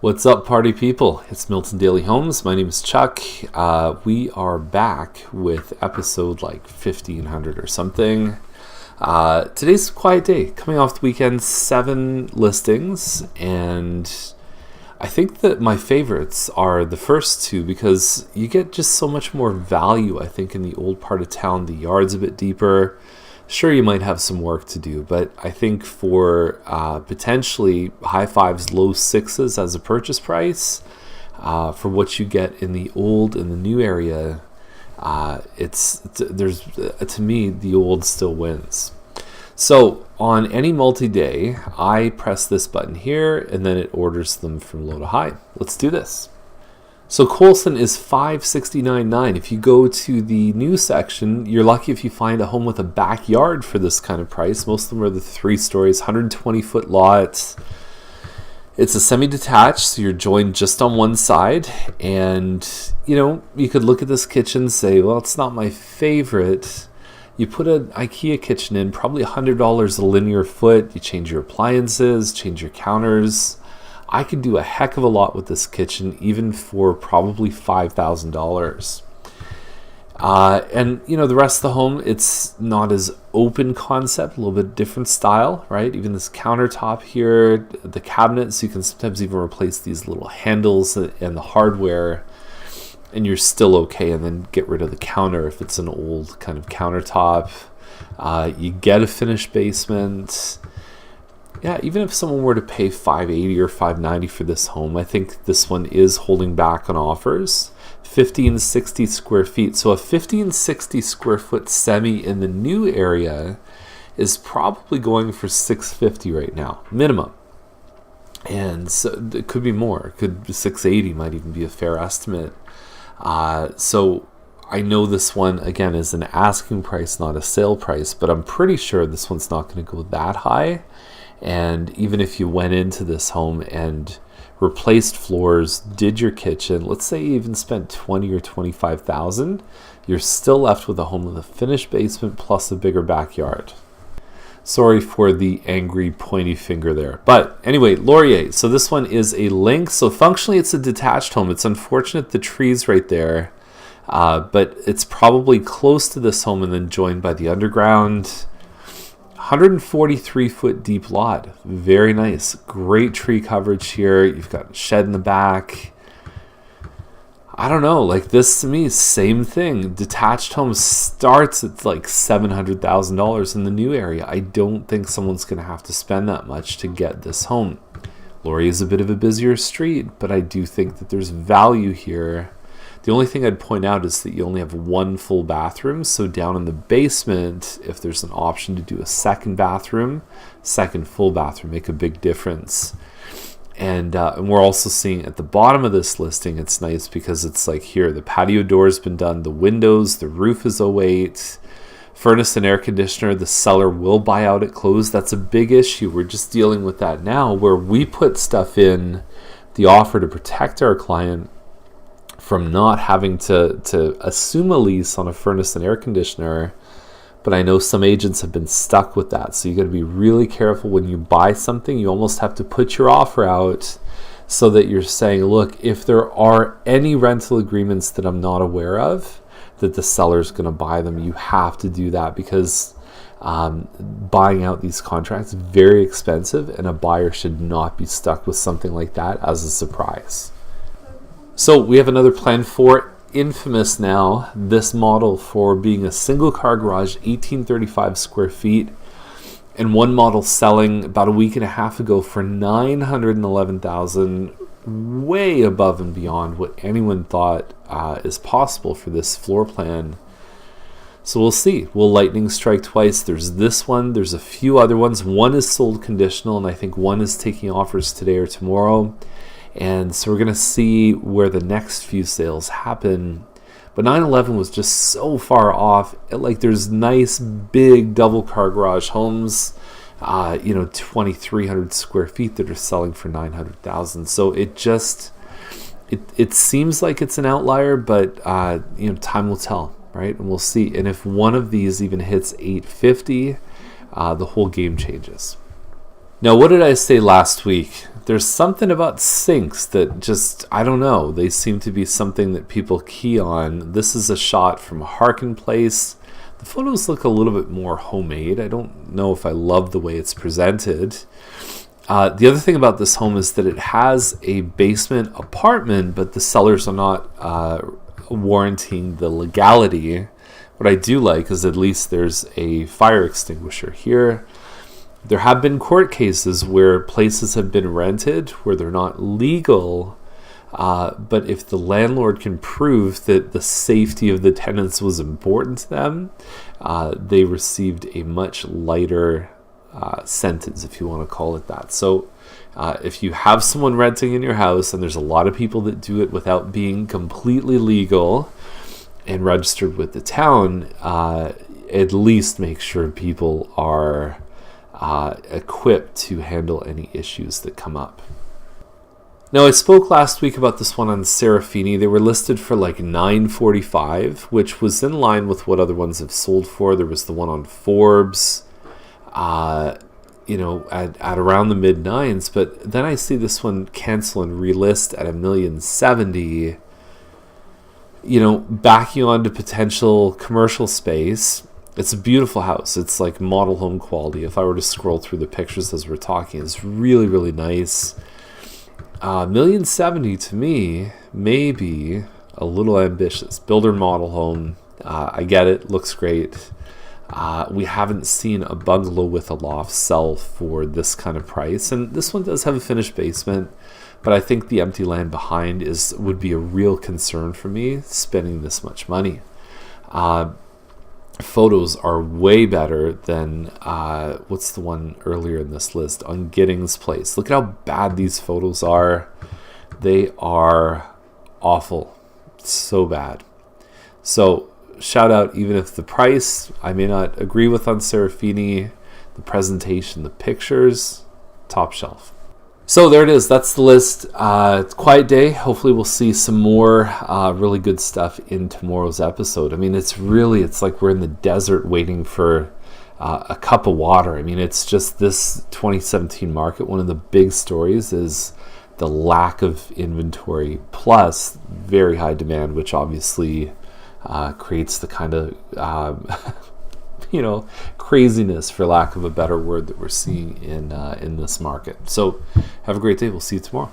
What's up, party people? It's Milton Daily Homes. My name is Chuck. We are back with episode like 1500 or something. Today's a quiet day. Coming off the weekend, 7 listings, and I think that my favorites are the first 2 because you get just so much more value, I think, in the old part of town. The yard's a bit deeper. Sure, you might have some work to do, but I think for potentially high 5s, low 6s as a purchase price, for what you get in the old and the new area, to me, the old still wins. So on any multi-day, I press this button here, and then it orders them from low to high. Let's do this. So Colson is $569.9. If you go to the new section, you're lucky if you find a home with a backyard for this kind of price. Most of them are the 3 stories, 120-foot lots. It's a semi-detached, so you're joined just on one side. And, you could look at this kitchen and say, well, it's not my favorite. You put an IKEA kitchen in, probably $100 a linear foot. You change your appliances, change your counters. I could do a heck of a lot with this kitchen, even for probably $5,000. And, the rest of the home, it's not as open concept, a little bit different style, right? Even this countertop here, the cabinets, you can sometimes even replace these little handles and the hardware, and you're still okay, and then get rid of the counter if it's an old kind of countertop. You get a finished basement. Yeah, even if someone were to pay $580 or $590 for this home, I think this one is holding back on offers. 1560 square feet. So a 1560 square foot semi in the new area is probably going for $650 right now, minimum. And so it could be more. It could be $680, might even be a fair estimate. So I know this one, again, is an asking price, not a sale price, but I'm pretty sure this one's not going to go that high. And even if you went into this home and replaced floors, did your kitchen, let's say you even spent $20,000 or $25,000, you're still left with a home with a finished basement plus a bigger backyard. Sorry for the angry pointy finger there. But anyway, Laurier. So this one is a link. So functionally, it's a detached home. It's unfortunate the tree's right there, but it's probably close to this home and then joined by the underground. 143-foot deep lot. Very nice. Great tree coverage here. You've got a shed in the back. I don't know. Like this to me, same thing. Detached home starts at like $700,000 in the new area. I don't think someone's going to have to spend that much to get this home. Laurier is a bit of a busier street, but I do think that there's value here. The only thing I'd point out is that you only have 1 full bathroom. So down in the basement, if there's an option to do a second bathroom, second full bathroom, make a big difference. And we're also seeing at the bottom of this listing, it's nice because it's like here, the patio door's been done, the windows, the roof is 08, furnace and air conditioner, the seller will buy out at close. That's a big issue. We're just dealing with that now, where we put stuff in the offer to protect our client from not having to assume a lease on a furnace and air conditioner. But I know some agents have been stuck with that. So you got to be really careful when you buy something. You almost have to put your offer out so that you're saying, look, if there are any rental agreements that I'm not aware of, that the seller's going to buy them. You have to do that because buying out these contracts is very expensive, and a buyer should not be stuck with something like that as a surprise. So we have another plan for infamous now, this model for being a single car garage, 1835 square feet, and one model selling about a week and a half ago for $911,000, way above and beyond what anyone thought is possible for this floor plan. So we'll see. Will lightning strike twice? There's this one. There's a few other ones. One is sold conditional, and I think one is taking offers today or tomorrow. And so we're going to see where the next few sales happen. But 911 was just so far off. Like there's nice big double car garage homes, 2,300 square feet that are selling for $900,000. So it seems like it's an outlier, but time will tell, right? And we'll see. And if one of these even hits 850, the whole game changes. Now, what did I say last week? there's something about sinks that just, I don't know, they seem to be something that people key on. This is a shot from a Harkin place. The photos look a little bit more homemade. I don't know if I love the way it's presented. The other thing about this home is that it has a basement apartment, but the sellers are not warranting the legality. What I do like is at least there's a fire extinguisher here. There have been court cases where places have been rented where they're not legal, but if the landlord can prove that the safety of the tenants was important to them, they received a much lighter sentence, if you want to call it that. So if you have someone renting in your house, and there's a lot of people that do it without being completely legal and registered with the town, at least make sure people are equipped to handle any issues that come up. Now, I spoke last week about this one on Serafini. They were listed for like $945, which was in line with what other ones have sold for. There was the one on Forbes, at around the mid nines, but then I see this one cancel and relist at $1,070,000. Backing onto potential commercial space. It's a beautiful house. It's like model home quality. If I were to scroll through the pictures as we're talking, it's really, really nice. $1,070,000 to me may be a little ambitious. Builder model home. I get it. Looks great. We haven't seen a bungalow with a loft sell for this kind of price. And this one does have a finished basement, but I think the empty land behind would be a real concern for me spending this much money. Photos are way better than what's the one earlier in this list on Giddings Place. Look at how bad these photos are. They are awful. So bad. So shout out, even if the price I may not agree with on Serafini, the presentation, the pictures, top shelf. So there it is. That's the list. It's a quiet day. Hopefully we'll see some more really good stuff in tomorrow's episode. I mean, it's like we're in the desert waiting for a cup of water. I mean, it's just this 2017 market. One of the big stories is the lack of inventory plus very high demand, which obviously creates the kind of craziness, for lack of a better word, that we're seeing in this market. So have a great day. We'll see you tomorrow.